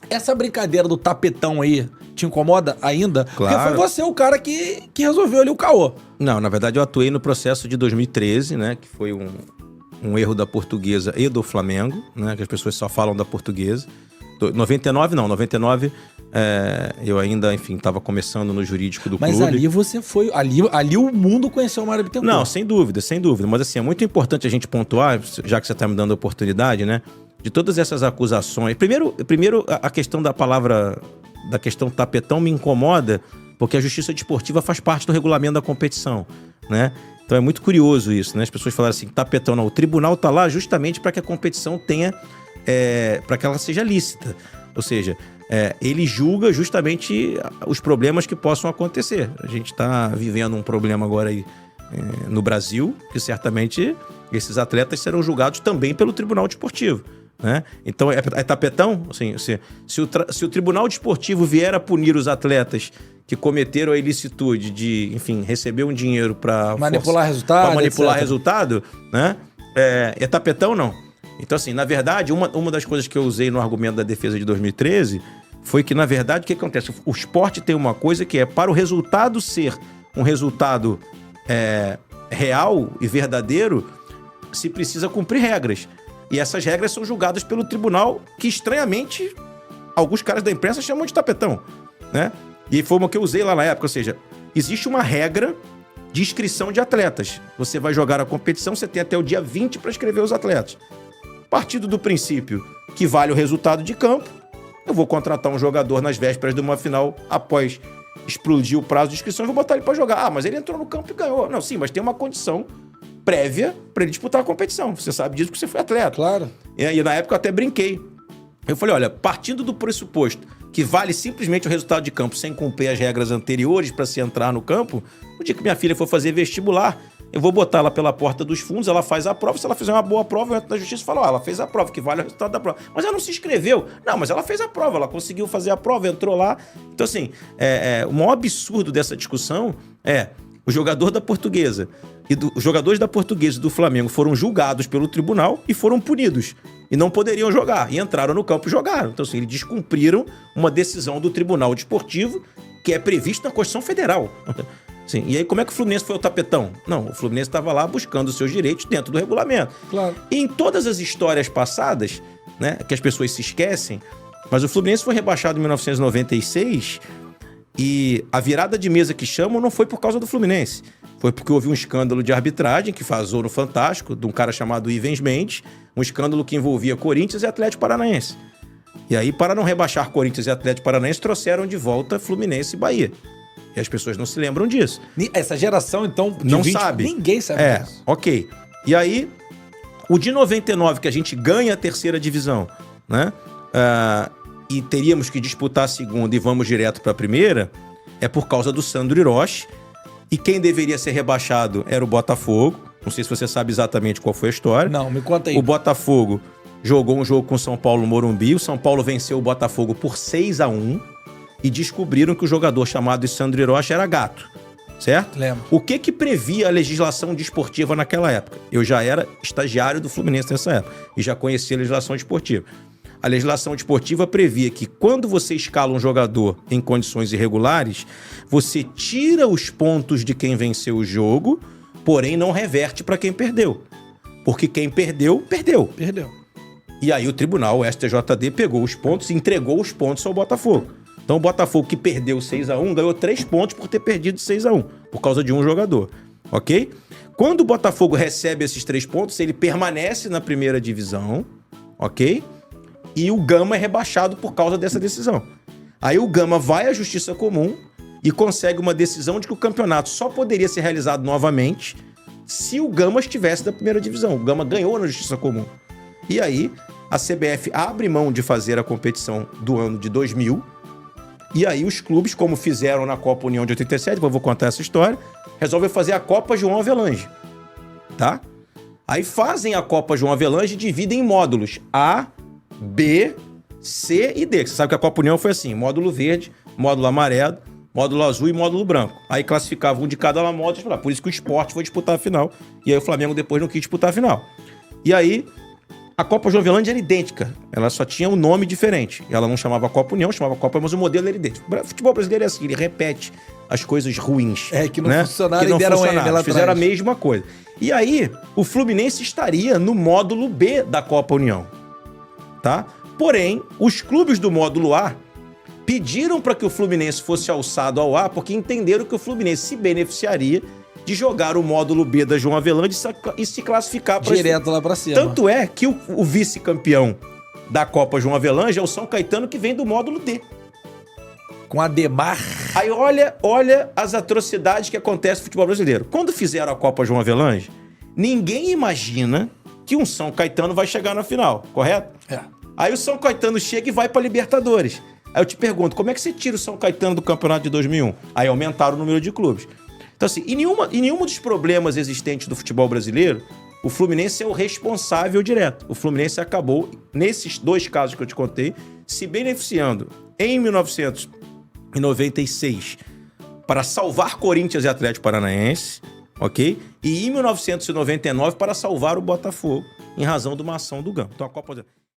Essa brincadeira do tapetão aí te incomoda ainda? Claro. Porque foi você o cara que resolveu ali o caô. Não, na verdade eu atuei no processo de 2013, né? Que foi um erro da Portuguesa e do Flamengo, né? Que as pessoas só falam da Portuguesa. 99 não, 99 eu ainda, enfim, estava começando no jurídico do clube. Mas ali você foi... Ali o mundo conheceu o Mário Bittencourt. Não, sem dúvida, sem dúvida. Mas assim, é muito importante a gente pontuar, já que você está me dando a oportunidade, né? De todas essas acusações. Primeiro a questão da palavra... Da questão tapetão me incomoda, porque a justiça desportiva faz parte do regulamento da competição, né? Então é muito curioso isso, né? As pessoas falaram assim, tapetão não. O tribunal está lá justamente para que a competição tenha... para que ela seja lícita. Ou seja, ele julga justamente os problemas que possam acontecer. A gente está vivendo um problema agora aí no Brasil, que certamente esses atletas serão julgados também pelo Tribunal Desportivo, né? Então é tapetão? Assim, se o Tribunal Desportivo vier a punir os atletas que cometeram a ilicitude de, enfim, receber um dinheiro para manipular resultado, para manipular etc. resultado, né? É tapetão não? Então, assim, na verdade, uma das coisas que eu usei no argumento da defesa de 2013 foi que, na verdade, o que acontece? O esporte tem uma coisa que para o resultado ser um resultado real e verdadeiro, se precisa cumprir regras. E essas regras são julgadas pelo tribunal, que, estranhamente, alguns caras da imprensa chamam de tapetão, né? E foi uma que eu usei lá na época, ou seja, existe uma regra de inscrição de atletas. Você vai jogar a competição, você tem até o dia 20 para inscrever os atletas. Partindo do princípio que vale o resultado de campo, eu vou contratar um jogador nas vésperas de uma final, após explodir o prazo de inscrição, e vou botar ele para jogar. Ah, mas ele entrou no campo e ganhou. Não, sim, mas tem uma condição prévia para ele disputar a competição. Você sabe disso porque você foi atleta. Claro. E na época eu até brinquei. Eu falei, olha, partindo do pressuposto que vale simplesmente o resultado de campo sem cumprir as regras anteriores para se entrar no campo, no dia que minha filha for fazer vestibular, eu vou botar ela pela porta dos fundos, ela faz a prova, se ela fizer uma boa prova, eu entro na justiça e falo, ela fez a prova, que vale o resultado da prova. Mas ela não se inscreveu. Não, mas ela fez a prova, ela conseguiu fazer a prova, entrou lá. Então, assim, o maior absurdo dessa discussão o jogador da Portuguesa os jogadores da Portuguesa e do Flamengo foram julgados pelo tribunal e foram punidos. E não poderiam jogar. E entraram no campo e jogaram. Então, assim, eles descumpriram uma decisão do Tribunal Desportivo que é prevista na Constituição Federal. Sim. E aí, como é que o Fluminense foi o tapetão? Não, o Fluminense estava lá buscando os seus direitos dentro do regulamento. Claro. E em todas as histórias passadas, né, que as pessoas se esquecem, mas o Fluminense foi rebaixado em 1996 e a virada de mesa que chamam não foi por causa do Fluminense. Foi porque houve um escândalo de arbitragem que vazou no Fantástico, de um cara chamado Ivens Mendes, um escândalo que envolvia Corinthians e Atlético Paranaense. E aí, para não rebaixar Corinthians e Atlético Paranaense, trouxeram de volta Fluminense e Bahia. E as pessoas não se lembram disso. Essa geração, então, de não 20, sabe. Ninguém sabe disso. Ok. E aí, o de 99, que a gente ganha a terceira divisão, né? E teríamos que disputar a segunda e vamos direto para a primeira, é por causa do Sandro Hiroshi. E quem deveria ser rebaixado era o Botafogo. Não sei se você sabe exatamente qual foi a história. Não, me conta aí. O Botafogo jogou um jogo com o São Paulo no Morumbi. O São Paulo venceu o Botafogo por 6-1 e descobriram que o jogador chamado Sandro Hiroshi era gato, certo? Lembro. O que previa a legislação desportiva naquela época? Eu já era estagiário do Fluminense nessa época e já conhecia a legislação desportiva. A legislação desportiva previa que quando você escala um jogador em condições irregulares, você tira os pontos de quem venceu o jogo, porém não reverte para quem perdeu. Porque quem perdeu, perdeu. Perdeu. E aí o tribunal, o STJD, pegou os pontos e entregou os pontos ao Botafogo. Então o Botafogo, que perdeu 6-1, ganhou 3 pontos por ter perdido 6-1, por causa de um jogador. Ok? Quando o Botafogo recebe esses 3 pontos, ele permanece na primeira divisão, ok? E o Gama é rebaixado por causa dessa decisão. Aí o Gama vai à Justiça Comum e consegue uma decisão de que o campeonato só poderia ser realizado novamente se o Gama estivesse na primeira divisão. O Gama ganhou na Justiça Comum. E aí a CBF abre mão de fazer a competição do ano de 2000. E aí os clubes, como fizeram na Copa União de 87, eu vou contar essa história, resolvem fazer a Copa João Avelange. Tá? Aí fazem a Copa João Avelange e dividem em módulos A, B, C e D. Você sabe que a Copa União foi assim, módulo verde, módulo amarelo, módulo azul e módulo branco. Aí classificava um de cada módulo, por isso que o Sport foi disputar a final. E aí o Flamengo depois não quis disputar a final. E aí A Copa João Avelange era idêntica. Ela só tinha um nome diferente. Ela não chamava Copa União, chamava Copa, mas o modelo era idêntico. O futebol brasileiro é assim, ele repete as coisas ruins. Que não né? funcionaram que não e deram funcionaram. M lá Fizeram atrás. a mesma coisa. E aí, o Fluminense estaria no módulo B da Copa União. Tá? Porém, os clubes do módulo A pediram para que o Fluminense fosse alçado ao A porque entenderam que o Fluminense se beneficiaria de jogar o módulo B da João Avelange e se classificar para Direto lá pra cima. Tanto é que o vice-campeão da Copa João Avelange é o São Caetano, que vem do módulo D. Com Ademar. Aí olha as atrocidades que acontecem no futebol brasileiro. Quando fizeram a Copa João Avelange, ninguém imagina que um São Caetano vai chegar na final, correto? Aí o São Caetano chega e vai pra Libertadores. Aí eu te pergunto, como é que você tira o São Caetano do campeonato de 2001? Aí aumentaram o número de clubes. Então assim, em nenhum dos problemas existentes do futebol brasileiro, o Fluminense é o responsável direto. O Fluminense acabou, nesses dois casos que eu te contei, se beneficiando em 1996 para salvar Corinthians e Atlético Paranaense, ok? E em 1999 para salvar o Botafogo, em razão de uma ação do GAM. Então a Copa